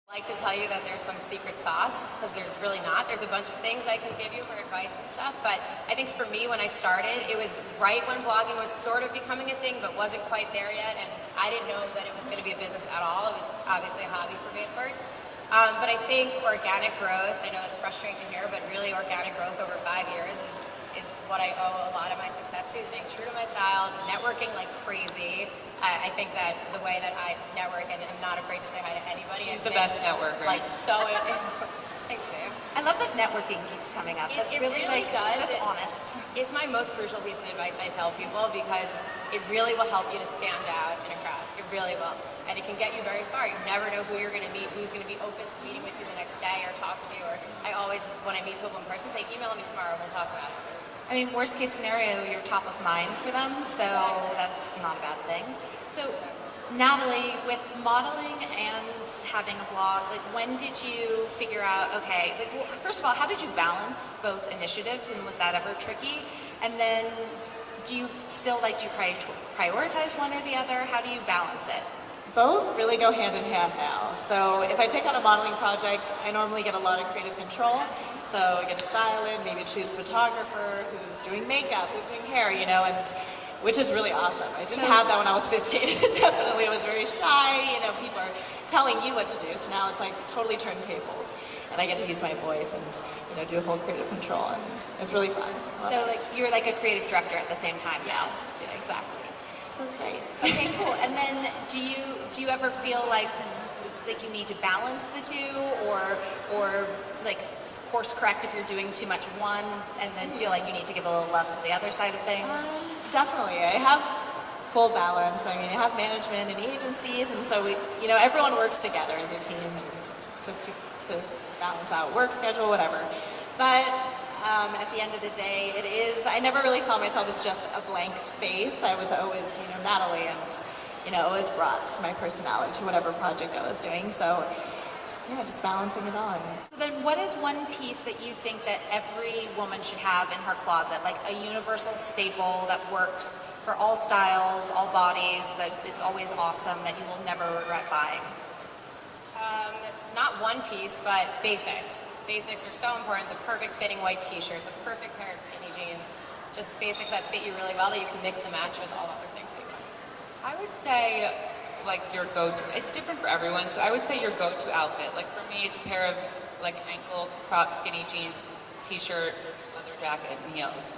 I like to tell you that there's some secret sauce, because there's really not. There's a bunch of things I can give you for advice and stuff, but I think for me, when I started, it was right when blogging was sort of becoming a thing, but wasn't quite there yet, and I didn't know that it was going to be a business at all. It was obviously a hobby for me at first. But I think organic growth, I know that's frustrating to hear, but really organic growth over 5 years is what I owe a lot of my success to, staying true to my style, networking like crazy. I think that the way that I network, and I'm not afraid to say hi to anybody. She's the best networker. Like, so thanks, babe. I love that networking keeps coming up. That's it really does. That's honest. It's my most crucial piece of advice I tell people, because it really will help you to stand out in a crowd. It really will. And it can get you very far. You never know who you're going to meet, who's going to be open to meeting with you the next day or talk to you. Or I always, when I meet people in person, say, email me tomorrow and we'll talk about it. I mean, worst case scenario, you're top of mind for them, so that's not a bad thing. So, Natalie, with modeling and having a blog, like, when did you figure out, okay, like, well, first of all, how did you balance both initiatives, and was that ever tricky? And then, do you still, like, do you prioritize one or the other? How do you balance it? Both really go hand in hand now. So if I take on a modeling project, I normally get a lot of creative control. So I get to style it, maybe choose photographer, who's doing makeup, who's doing hair, and which is really awesome. I didn't have that when I was 15. Definitely, I was very shy. People are telling you what to do. So now it's like totally turntables, and I get to use my voice and do a whole creative control, and it's really fun. So like you're like a creative director at the same time. Yes, yeah, exactly. So it's great. Okay, cool. And then do you ever feel like you need to balance the two, or like course correct if you're doing too much one, and then feel like you need to give a little love to the other side of things? Definitely. I have full balance. I mean, I have management and agencies, and so everyone works together as a team and to balance out work schedule, whatever. But at the end of the day, I never really saw myself as just a blank face. I was always, Natalie, and, always brought my personality to whatever project I was doing. So, yeah, just balancing it all. So then what is one piece that you think that every woman should have in her closet, like a universal staple that works for all styles, all bodies, that is always awesome, that you will never regret buying? Not one piece, but basics. Basics are so important. The perfect fitting white t-shirt, the perfect pair of skinny jeans, just basics that fit you really well that you can mix and match with all other things you want. I would say, like, your go-to, it's different for everyone, so I would say your go-to outfit. Like, for me, it's a pair of, like, ankle crop skinny jeans, t-shirt, leather jacket, and heels.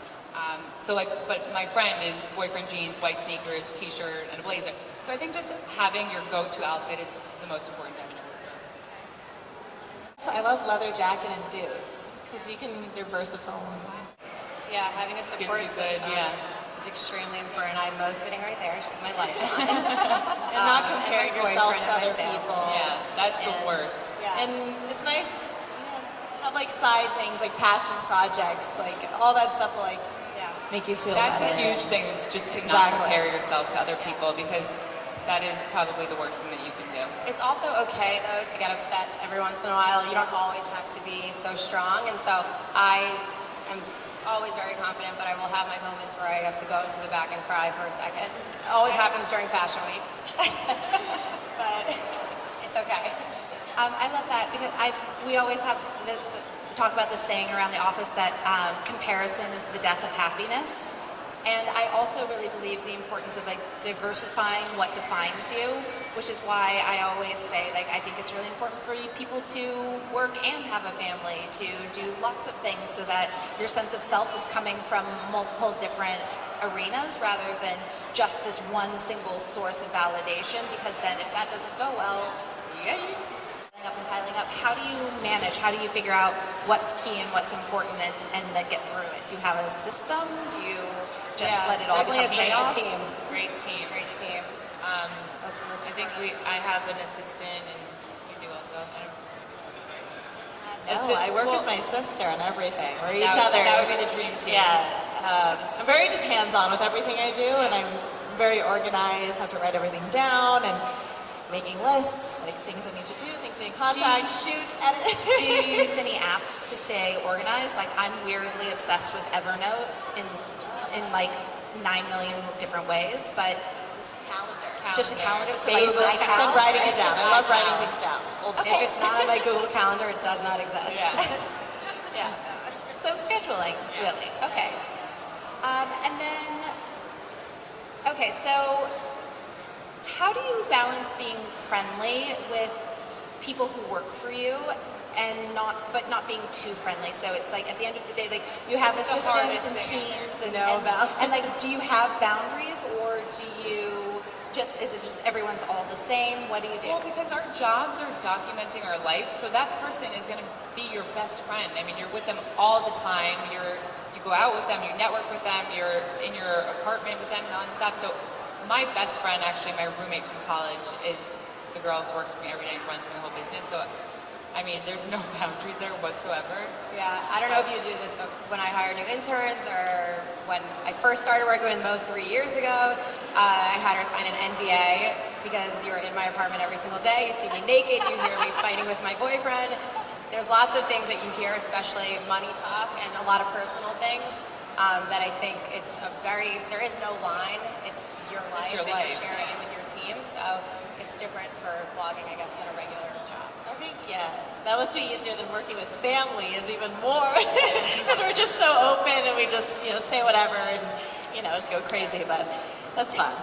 But my friend is boyfriend jeans, white sneakers, t-shirt, and a blazer. So I think just having your go-to outfit is the most important thing in your wardrobe. So I love leather jacket and boots, because they're versatile. Yeah, having a support system is extremely important. I have Mo sitting right there. She's my lifeline. And not comparing yourself to other people. Yeah, that's the worst. Yeah. And it's nice have like side things, like passion projects, like all that stuff will make you feel That's better. a huge thing, is just to not compare yourself to other people, because that is probably the worst thing that you can do. It's also okay, though, to get upset every once in a while. You don't always have to be so strong, and so I am always very confident, but I will have my moments where I have to go into the back and cry for a second. It always happens during Fashion Week, but it's okay. I love that, because we always have talk about this saying around the office that comparison is the death of happiness. And I also really believe the importance of diversifying what defines you, which is why I always say I think it's really important for people to work and have a family, to do lots of things so that your sense of self is coming from multiple different arenas rather than just this one single source of validation, because then if that doesn't go well, yikes. Up and piling up. How do you manage? How do you figure out what's key and what's important and get through it? Do you have a system? Do you just let it all become chaos? Great team. That's the most I think I have an assistant, and you do also. I work with my sister on everything. We're each That other's. would be the dream team. Yeah. I'm very just hands-on with everything I do, and I'm very organized. I have to write everything down and making lists, things I need to do, things I need to contact, shoot, edit. Do you use any apps to stay organized? I'm weirdly obsessed with Evernote in 9 million different ways, but just calendar. Just a calendar. So Basic. like I said writing it down. I love writing things down. Old If school. it's not on my Google Calendar, it does not exist. Yeah. So scheduling, really. Okay. And then, okay, so how do you balance being friendly with people who work for you and not being too friendly? So it's like at the end of the day, like you have That's the assistants hardest and thing. teams and, No boundaries. and like, do you have boundaries or do you is it just everyone's all the same? What do you do? Well, because our jobs are documenting our life, so that person is going to be your best friend. I mean, you're with them all the time. You go out with them, you network with them, you're in your apartment with them nonstop. So my best friend, actually my roommate from college, is the girl who works with me every day and runs my whole business. So, I mean, there's no boundaries there whatsoever. Yeah, I don't know if you do this, but when I hire new interns or when I first started working with Mo 3 years ago, I had her sign an NDA because you're in my apartment every single day. You see me naked, you hear me fighting with my boyfriend. There's lots of things that you hear, especially money talk and a lot of personal things that I think there is no line. It's your life your and life, you're sharing it with your team. So it's different for blogging, I guess, than a regular job. I think, that must be easier than working with family is even more. Because we're just so open and we just, say whatever and, just go crazy, but that's fun.